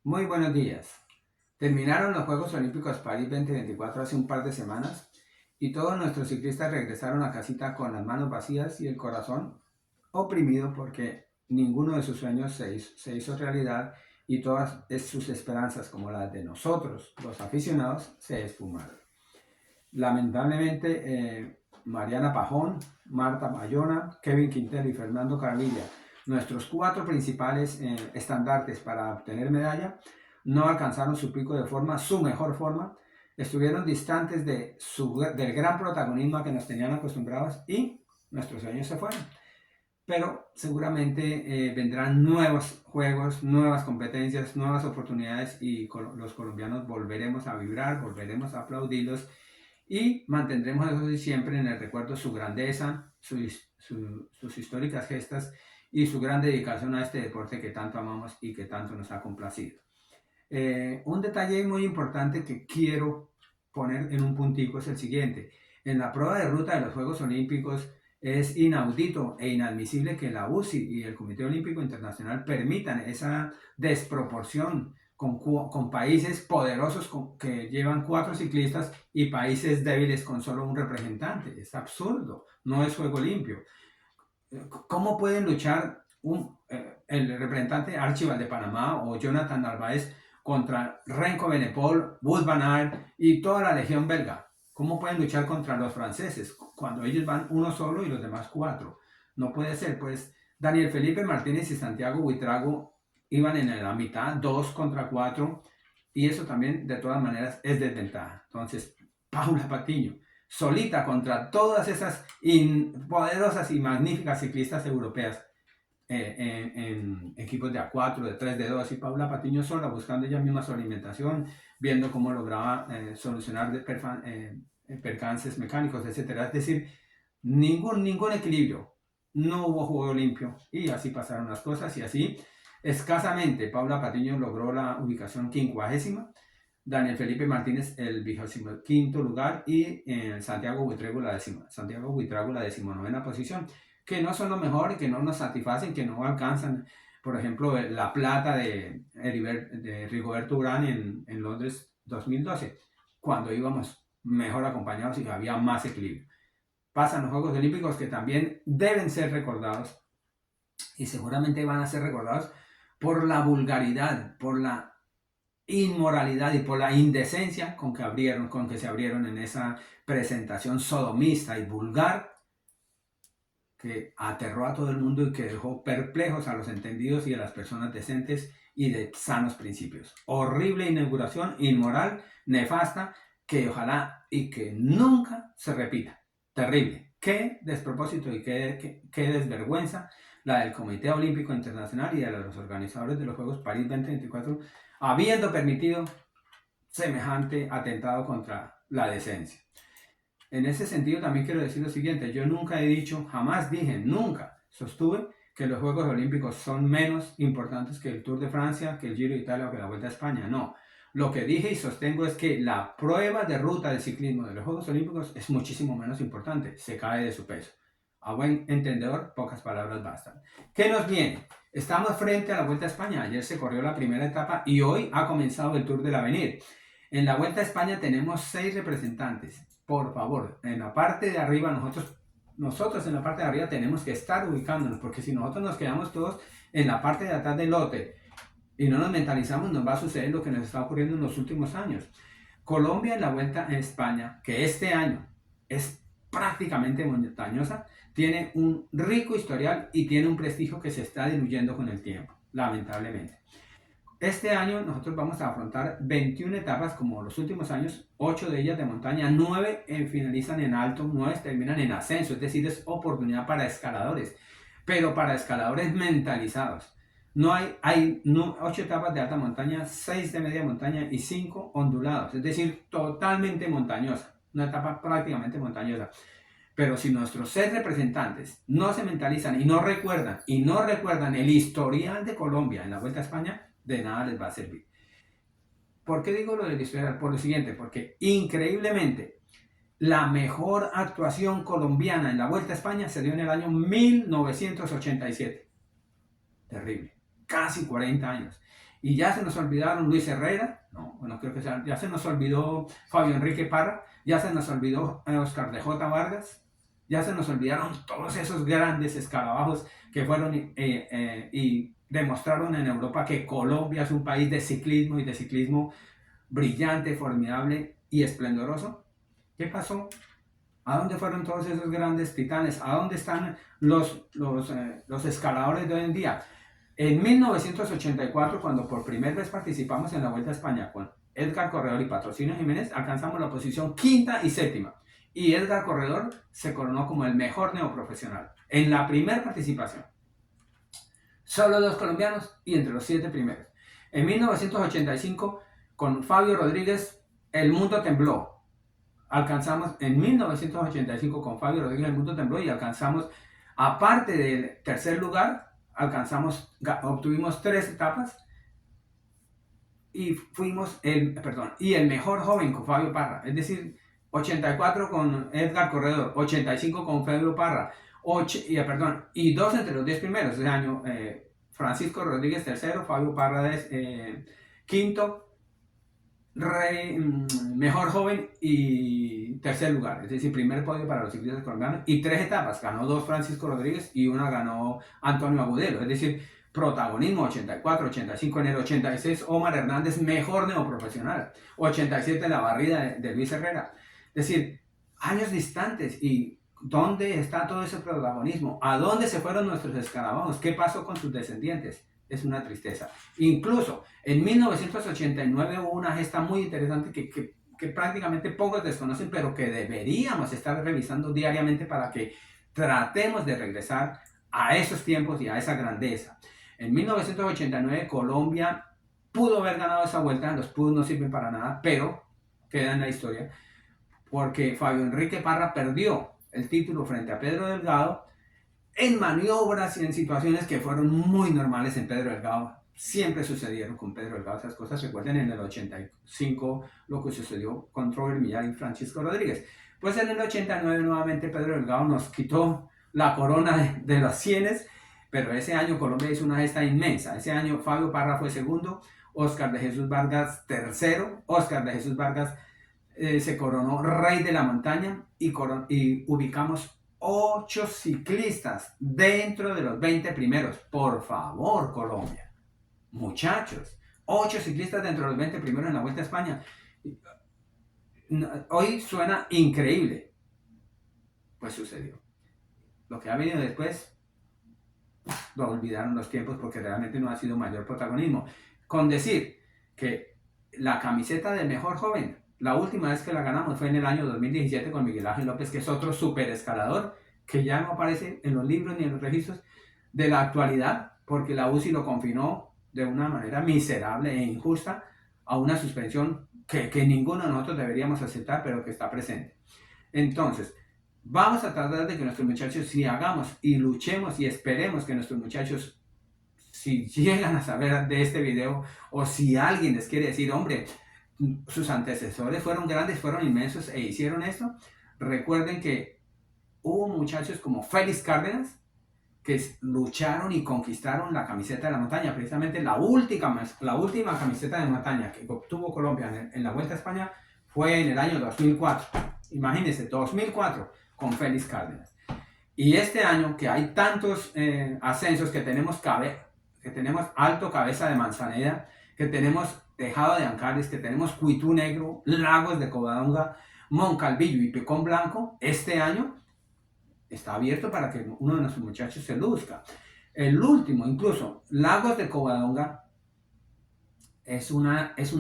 Muy buenos días. Terminaron los Juegos Olímpicos París 2024 hace un par de semanas y todos nuestros ciclistas regresaron a casita con las manos vacías y el corazón oprimido porque ninguno de sus sueños se hizo realidad y todas sus esperanzas, como las de nosotros, los aficionados, se esfumaron. Lamentablemente, Mariana Pajón, Marta Bayona, Kevin Quintero y Fernando Carvilla, nuestros cuatro principales estandartes para obtener medalla, no alcanzaron su pico de forma, su mejor forma, estuvieron distantes del gran protagonismo a que nos tenían acostumbrados y nuestros sueños se fueron. Pero seguramente vendrán nuevos juegos, nuevas competencias, nuevas oportunidades y los colombianos volveremos a vibrar, volveremos a aplaudirlos y mantendremos eso sí siempre en el recuerdo su grandeza, sus históricas gestas y su gran dedicación a este deporte que tanto amamos y que tanto nos ha complacido. Un detalle muy importante que quiero poner en un puntico es el siguiente. En la prueba de ruta de los Juegos Olímpicos es inaudito e inadmisible que la UCI y el Comité Olímpico Internacional permitan esa desproporción con países poderosos que llevan cuatro ciclistas y países débiles con solo un representante. Es absurdo, no es juego limpio. ¿Cómo pueden luchar el representante Archibald de Panamá o Jonathan Narváez contra Renko Benepol, Wout van Aert y toda la legión belga? ¿Cómo pueden luchar contra los franceses cuando ellos van uno solo y los demás cuatro? No puede ser, pues Daniel Felipe Martínez y Santiago Buitrago iban en la mitad, 2 contra 4, y eso también de todas maneras es desventaja. Entonces, Paula Patiño, solita contra todas esas poderosas y magníficas ciclistas europeas en equipos de A4, de 3, de 2 y Paula Patiño sola buscando ella misma su alimentación, viendo cómo lograba solucionar percances mecánicos, etcétera. Es decir, ningún equilibrio, no hubo juego limpio y así pasaron las cosas y así escasamente Paula Patiño logró la ubicación 50ª, Daniel Felipe Martínez el 25º lugar y Santiago Buitrago la 19ª posición, que no son lo mejor y que no nos satisfacen, que no alcanzan, por ejemplo, la plata de Rigoberto Urán en Londres 2012, cuando íbamos mejor acompañados y había más equilibrio. Pasan los Juegos Olímpicos que también deben ser recordados y seguramente van a ser recordados por la vulgaridad, por la inmoralidad y por la indecencia con que se abrieron en esa presentación sodomista y vulgar que aterró a todo el mundo y que dejó perplejos a los entendidos y a las personas decentes y de sanos principios. Horrible inauguración, inmoral, nefasta, que ojalá y que nunca se repita. Terrible. Qué despropósito y qué desvergüenza la del Comité Olímpico Internacional y de los organizadores de los Juegos París 2024 habiendo permitido semejante atentado contra la decencia. En ese sentido también quiero decir lo siguiente, yo nunca he dicho, jamás dije, nunca sostuve que los Juegos Olímpicos son menos importantes que el Tour de Francia, que el Giro de Italia o que la Vuelta a España, no. Lo que dije y sostengo es que la prueba de ruta de ciclismo de los Juegos Olímpicos es muchísimo menos importante, se cae de su peso. A buen entendedor, pocas palabras bastan. ¿Qué nos viene? Estamos frente a la Vuelta a España, ayer se corrió la primera etapa y hoy ha comenzado el Tour del Avenir. En la Vuelta a España tenemos 6 representantes. Por favor, en la parte de arriba, nosotros en la parte de arriba tenemos que estar ubicándonos, porque si nosotros nos quedamos todos en la parte de atrás del lote y no nos mentalizamos, nos va a suceder lo que nos está ocurriendo en los últimos años. Colombia en la Vuelta a España, que este año es prácticamente montañosa, tiene un rico historial y tiene un prestigio que se está diluyendo con el tiempo, lamentablemente. Este año nosotros vamos a afrontar 21 etapas como los últimos años, 8 de ellas de montaña, 9 finalizan en alto, 9 terminan en ascenso, es decir, es oportunidad para escaladores, pero para escaladores mentalizados. No hay 8 etapas de alta montaña, 6 de media montaña y 5 ondulados, es decir, totalmente montañosa, una etapa prácticamente montañosa. Pero si nuestros 6 representantes no se mentalizan y no recuerdan el historial de Colombia en la Vuelta a España, de nada les va a servir. ¿Por qué digo lo del historial? Por lo siguiente, porque increíblemente la mejor actuación colombiana en la Vuelta a España se dio en el año 1987. Terrible. Casi 40 años. Y ya se nos olvidaron Luis Herrera, no creo que sea, ya se nos olvidó Fabio Enrique Parra, ya se nos olvidó Oscar de J. Vargas, ya se nos olvidaron todos esos grandes escarabajos que fueron y demostraron en Europa que Colombia es un país de ciclismo y de ciclismo brillante, formidable y esplendoroso. ¿Qué pasó? ¿A dónde fueron todos esos grandes titanes? ¿A dónde están los escaladores de hoy en día? En 1984, cuando por primera vez participamos en la Vuelta a España con Edgar Corredor y Patrocinio Jiménez, alcanzamos la posición quinta y séptima. Y Edgar Corredor se coronó como el mejor neoprofesional en la primera participación. Solo 2 colombianos y entre los 7 primeros. En 1985, con Fabio Rodríguez, el mundo tembló. Alcanzamos en 1985 con Fabio Rodríguez, el mundo tembló y alcanzamos, aparte del tercer lugar, obtuvimos 3 etapas y y el mejor joven con Fabio Parra, es decir, 84 con Edgar Corredor, 85 con Fabio Parra, y 2 entre los 10 primeros ese año, Francisco Rodríguez tercero, Fabio Parra quinto, mejor joven y tercer lugar, es decir, primer podio para los ciclistas colombianos y 3 etapas, ganó 2 Francisco Rodríguez y una ganó Antonio Agudelo, es decir, protagonismo 84, 85, en el 86 Omar Hernández, mejor neoprofesional, 87 la barrida de Luis Herrera, es decir, años distantes. ¿Y dónde está todo ese protagonismo? ¿A dónde se fueron nuestros escarabajos? ¿Qué pasó con sus descendientes? Es una tristeza. Incluso en 1989 hubo una gesta muy interesante que prácticamente pocos desconocen, pero que deberíamos estar revisando diariamente para que tratemos de regresar a esos tiempos y a esa grandeza. En 1989 Colombia pudo haber ganado esa vuelta, los pudos no sirven para nada, pero queda en la historia, porque Fabio Enrique Parra perdió el título frente a Pedro Delgado en maniobras y en situaciones que fueron muy normales en Pedro Delgado. Siempre sucedieron con Pedro Delgado esas cosas. Recuerden en el 85 lo que sucedió con Robert Millar y Francisco Rodríguez. Pues en el 89 nuevamente Pedro Delgado nos quitó la corona de los 100, pero ese año Colombia hizo una gesta inmensa. Ese año Fabio Parra fue segundo, Oscar de Jesús Vargas tercero. Oscar de Jesús Vargas se coronó rey de la montaña y ubicamos 8 ciclistas dentro de los 20 primeros. Por favor, Colombia. Muchachos, 8 ciclistas dentro de los 20 primeros en la Vuelta a España. Hoy suena increíble. Pues sucedió. Lo que ha venido después, lo olvidaron los tiempos porque realmente no ha sido mayor protagonismo. Con decir que la camiseta del mejor joven, la última vez que la ganamos fue en el año 2017 con Miguel Ángel López, que es otro super escalador que ya no aparece en los libros ni en los registros de la actualidad, porque la UCI lo confinó de una manera miserable e injusta a una suspensión que ninguno de nosotros deberíamos aceptar, pero que está presente. Entonces, vamos a tratar de que nuestros muchachos, si hagamos y luchemos y esperemos que nuestros muchachos, si llegan a saber de este video, o si alguien les quiere decir, hombre, sus antecesores fueron grandes, fueron inmensos e hicieron esto, recuerden que hubo muchachos como Félix Cárdenas que lucharon y conquistaron la camiseta de la montaña, precisamente la última camiseta de montaña que obtuvo Colombia en la Vuelta a España fue en el año 2004. Imagínense, 2004 con Félix Cárdenas. Y este año que hay tantos ascensos, que tenemos Alto Cabeza de Manzaneda, que tenemos Tejado de Ancares, que tenemos Cuitú Negro, Lagos de Covadonga, Moncalvillo y Picón Blanco, este año está abierto para que uno de nuestros muchachos se luzca. El último, incluso, Lagos de Covadonga, es un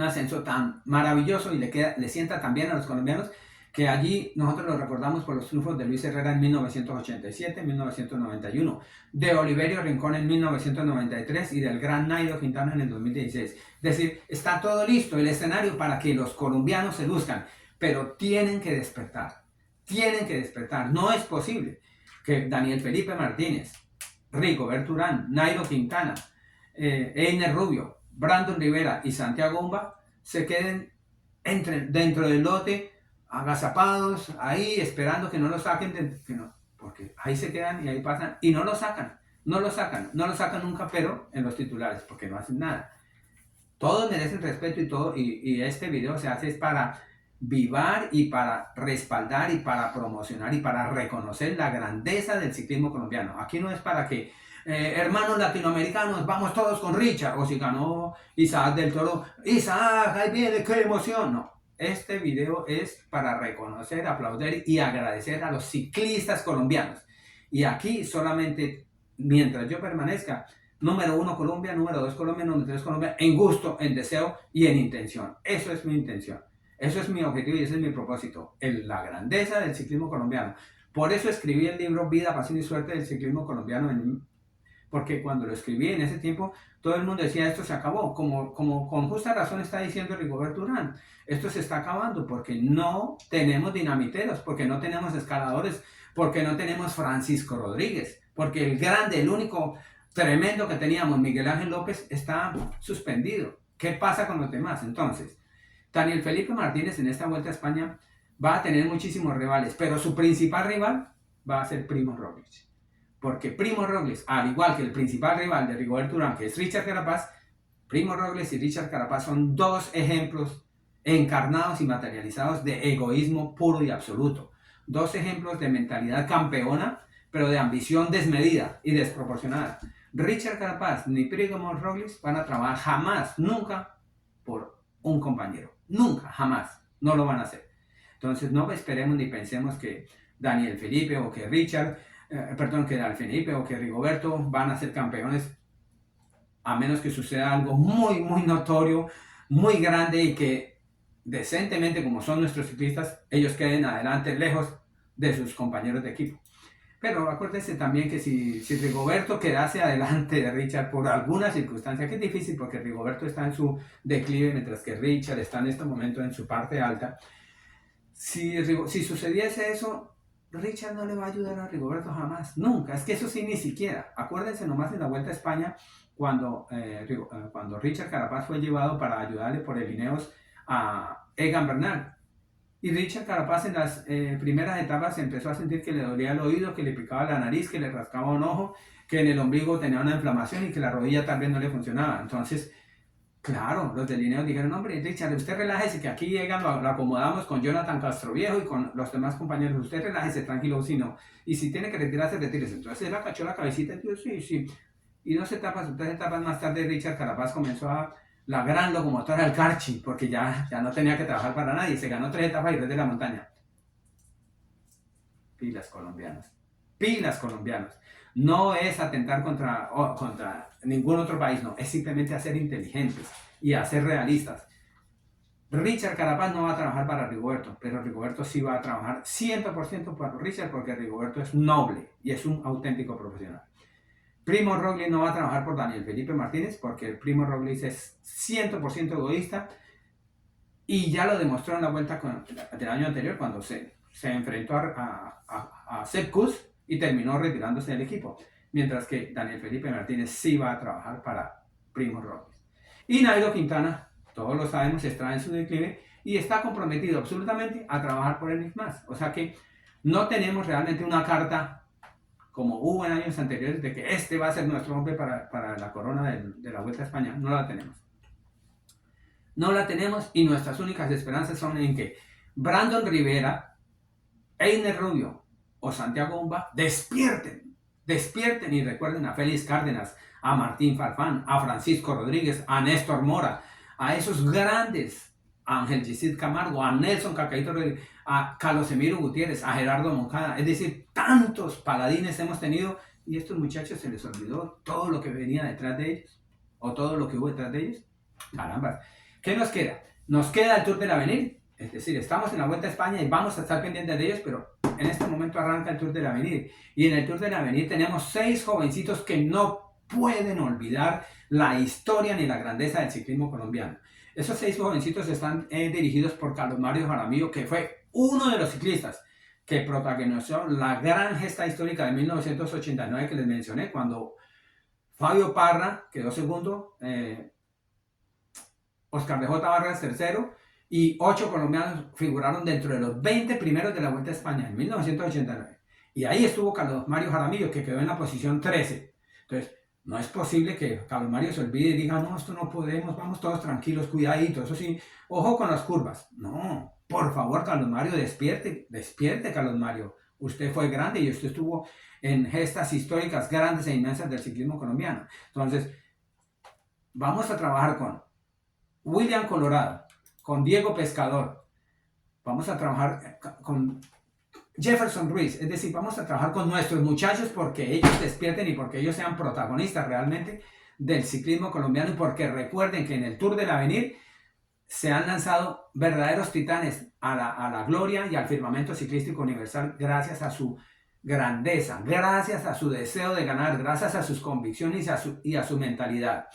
ascenso tan maravilloso y le sienta tan bien a los colombianos, que allí nosotros lo recordamos por los triunfos de Luis Herrera en 1987, 1991, de Oliverio Rincón en 1993 y del gran Nairo Quintana en el 2016. Es decir, está todo listo el escenario para que los colombianos se luzcan, pero tienen que despertar. No es posible que Daniel Felipe Martínez, Rigoberto Urán, Nairo Quintana, Einer Rubio, Brandon Rivera y Santiago Umba se queden dentro del lote, agazapados, ahí esperando que no lo saquen, porque ahí se quedan y ahí pasan, y no lo sacan nunca, pero en los titulares, porque no hacen nada. Todos merecen respeto y todo, y este video se hace es para vivar y para respaldar y para promocionar y para reconocer la grandeza del ciclismo colombiano. Aquí no es para que hermanos latinoamericanos, vamos todos con Richard, o si ganó Isaac del Toro, Isaac, ahí viene, qué emoción. No, este video es para reconocer, aplaudir y agradecer a los ciclistas colombianos. Y aquí solamente, mientras yo permanezca, número 1 Colombia, número 2 Colombia, número 3 Colombia, en gusto, en deseo y en intención. Eso es mi intención. Eso es mi objetivo y ese es mi propósito, la grandeza del ciclismo colombiano. Por eso escribí el libro Vida, Pasión y Suerte del ciclismo colombiano, porque cuando lo escribí en ese tiempo, todo el mundo decía esto se acabó, como con justa razón está diciendo Rigoberto Urán, esto se está acabando porque no tenemos dinamiteros, porque no tenemos escaladores, porque no tenemos Francisco Rodríguez, porque el grande, el único tremendo que teníamos, Miguel Ángel López, está suspendido. ¿Qué pasa con los demás? Entonces, Daniel Felipe Martínez en esta Vuelta a España va a tener muchísimos rivales, pero su principal rival va a ser Primo Roglic. Porque Primo Roglic, al igual que el principal rival de Rigoberto Urán, que es Richard Carapaz, Primo Roglic y Richard Carapaz son dos ejemplos encarnados y materializados de egoísmo puro y absoluto. Dos ejemplos de mentalidad campeona, pero de ambición desmedida y desproporcionada. Richard Carapaz ni Primo Roglic van a trabajar jamás, nunca, por un compañero. Nunca, jamás. No lo van a hacer. Entonces no esperemos ni pensemos que Daniel Felipe o que Richard, que Daniel Felipe o que Rigoberto van a ser campeones, a menos que suceda algo muy, muy notorio, muy grande y que decentemente, como son nuestros ciclistas, ellos queden adelante, lejos de sus compañeros de equipo. Pero acuérdense también que si Rigoberto quedase adelante de Richard por alguna circunstancia, que es difícil porque Rigoberto está en su declive, mientras que Richard está en este momento en su parte alta, si sucediese eso, Richard no le va a ayudar a Rigoberto jamás, nunca, es que eso sí, ni siquiera. Acuérdense nomás en la Vuelta a España, cuando Richard Carapaz fue llevado para ayudarle por el Ineos a Egan Bernal. Y Richard Carapaz en las primeras etapas empezó a sentir que le dolía el oído, que le picaba la nariz, que le rascaba un ojo, que en el ombligo tenía una inflamación y que la rodilla también no le funcionaba. Entonces, claro, los del Ineos dijeron, hombre, Richard, usted relájese, que aquí llegan, lo acomodamos con Jonathan Castroviejo y con los demás compañeros. Usted relájese, tranquilo, si no. Y si tiene que retirarse, retírese. Entonces él cachó la cabecita y dijo, sí, sí. Y 3 etapas más tarde, Richard Carapaz comenzó a la gran locomotora del Carchi, porque ya no tenía que trabajar para nadie, se ganó 3 etapas y 3 de la montaña. Pilas colombianos, pilas colombianos. No es atentar contra ningún otro país, no, es simplemente a ser inteligentes y a ser realistas. Richard Carapaz no va a trabajar para Rigoberto, pero Rigoberto sí va a trabajar 100% para Richard porque Rigoberto es noble y es un auténtico profesional. Primo Roglic no va a trabajar por Daniel Felipe Martínez porque el Primo Roglic es 100% egoísta y ya lo demostró en la vuelta del año anterior cuando se enfrentó a Sepp Kuss y terminó retirándose del equipo, mientras que Daniel Felipe Martínez sí va a trabajar para Primo Roglic. Y Nairo Quintana, todos lo sabemos, está en su declive y está comprometido absolutamente a trabajar por él mismo. O sea que no tenemos realmente una carta como hubo en años anteriores, de que este va a ser nuestro hombre para la corona de la Vuelta a España. No la tenemos. No la tenemos y nuestras únicas esperanzas son en que Brandon Rivera, Einer Rubio o Santiago Umba despierten y recuerden a Félix Cárdenas, a Martín Farfán, a Francisco Rodríguez, a Néstor Mora, a esos grandes, a Ángel Gisid Camargo, a Nelson Cacaíto Rodríguez, a Carlos Emiro Gutiérrez, a Gerardo Moncada, es decir, tantos paladines hemos tenido y a estos muchachos se les olvidó todo lo que venía detrás de ellos o todo lo que hubo detrás de ellos. Caramba, ¿qué nos queda? Nos queda el Tour del Avenir, es decir, estamos en la Vuelta a España y vamos a estar pendientes de ellos, pero en este momento arranca el Tour del Avenir y en el Tour del Avenir tenemos 6 jovencitos que no pueden olvidar la historia ni la grandeza del ciclismo colombiano. Esos 6 jovencitos están dirigidos por Carlos Mario Jaramillo, que fue uno de los ciclistas que protagonizó la gran gesta histórica de 1989 que les mencioné, cuando Fabio Parra quedó segundo, Oscar de J. Vargas tercero, y 8 colombianos figuraron dentro de los 20 primeros de la Vuelta a España en 1989. Y ahí estuvo Carlos Mario Jaramillo, que quedó en la posición 13. Entonces, No es posible que Carlos Mario se olvide y diga, no, esto no podemos, vamos todos tranquilos, cuidadito, eso sí, ojo con las curvas. No, por favor, Carlos Mario, despierte, despierte, Carlos Mario. Usted fue grande y usted estuvo en gestas históricas grandes e inmensas del ciclismo colombiano. Entonces, vamos a trabajar con William Colorado, con Diego Pescador, vamos a trabajar con Jefferson Ruiz, es decir, vamos a trabajar con nuestros muchachos porque ellos despierten y porque ellos sean protagonistas realmente del ciclismo colombiano y porque recuerden que en el Tour del Avenir se han lanzado verdaderos titanes a la gloria y al firmamento ciclístico universal gracias a su grandeza, gracias a su deseo de ganar, gracias a sus convicciones y a su mentalidad.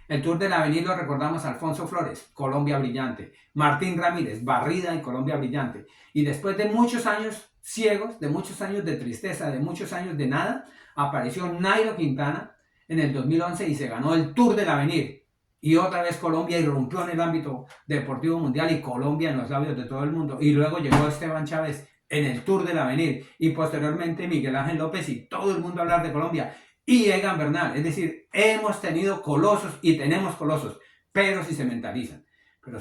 El Tour del Avenir lo recordamos a Alfonso Flores, Colombia Brillante, Martín Ramírez, Barrida y Colombia Brillante. Y después de muchos años ciegos, de muchos años de tristeza, de muchos años de nada, apareció Nairo Quintana en el 2011 y se ganó el Tour del Avenir. Y otra vez Colombia irrumpió en el ámbito deportivo mundial y Colombia en los labios de todo el mundo. Y luego llegó Esteban Chávez en el Tour del Avenir y posteriormente Miguel Ángel López y todo el mundo hablar de Colombia. Y Egan Bernal, es decir, hemos tenido colosos y tenemos colosos, pero si se mentalizan. Pero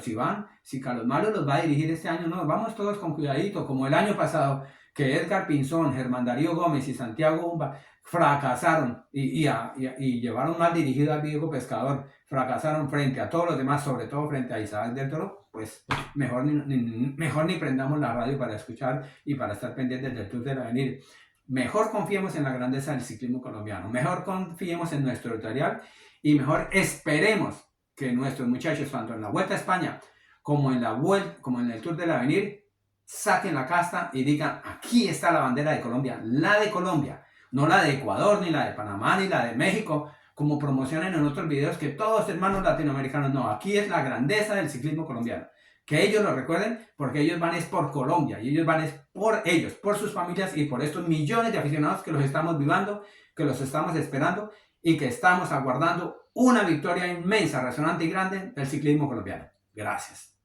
si Carlos Mario los va a dirigir este año, no, vamos todos con cuidadito, como el año pasado, que Edgar Pinzón, Germán Darío Gómez y Santiago Umba fracasaron y llevaron mal dirigido a Diego Pescador, fracasaron frente a todos los demás, sobre todo frente a Isaac del Toro, pues mejor ni prendamos la radio para escuchar y para estar pendientes del Tour del Avenir. Mejor confiemos en la grandeza del ciclismo colombiano, mejor confiemos en nuestro editorial y mejor esperemos que nuestros muchachos, tanto en la Vuelta a España como en el Tour del Avenir, saquen la casta y digan, aquí está la bandera de Colombia, no la de Ecuador, ni la de Panamá, ni la de México, como promocionan en otros videos que todos hermanos latinoamericanos, no, aquí es la grandeza del ciclismo colombiano. Que ellos lo recuerden porque ellos van es por Colombia y ellos van es por ellos, por sus familias y por estos millones de aficionados que los estamos vivando, que los estamos esperando y que estamos aguardando una victoria inmensa, resonante y grande del ciclismo colombiano. Gracias.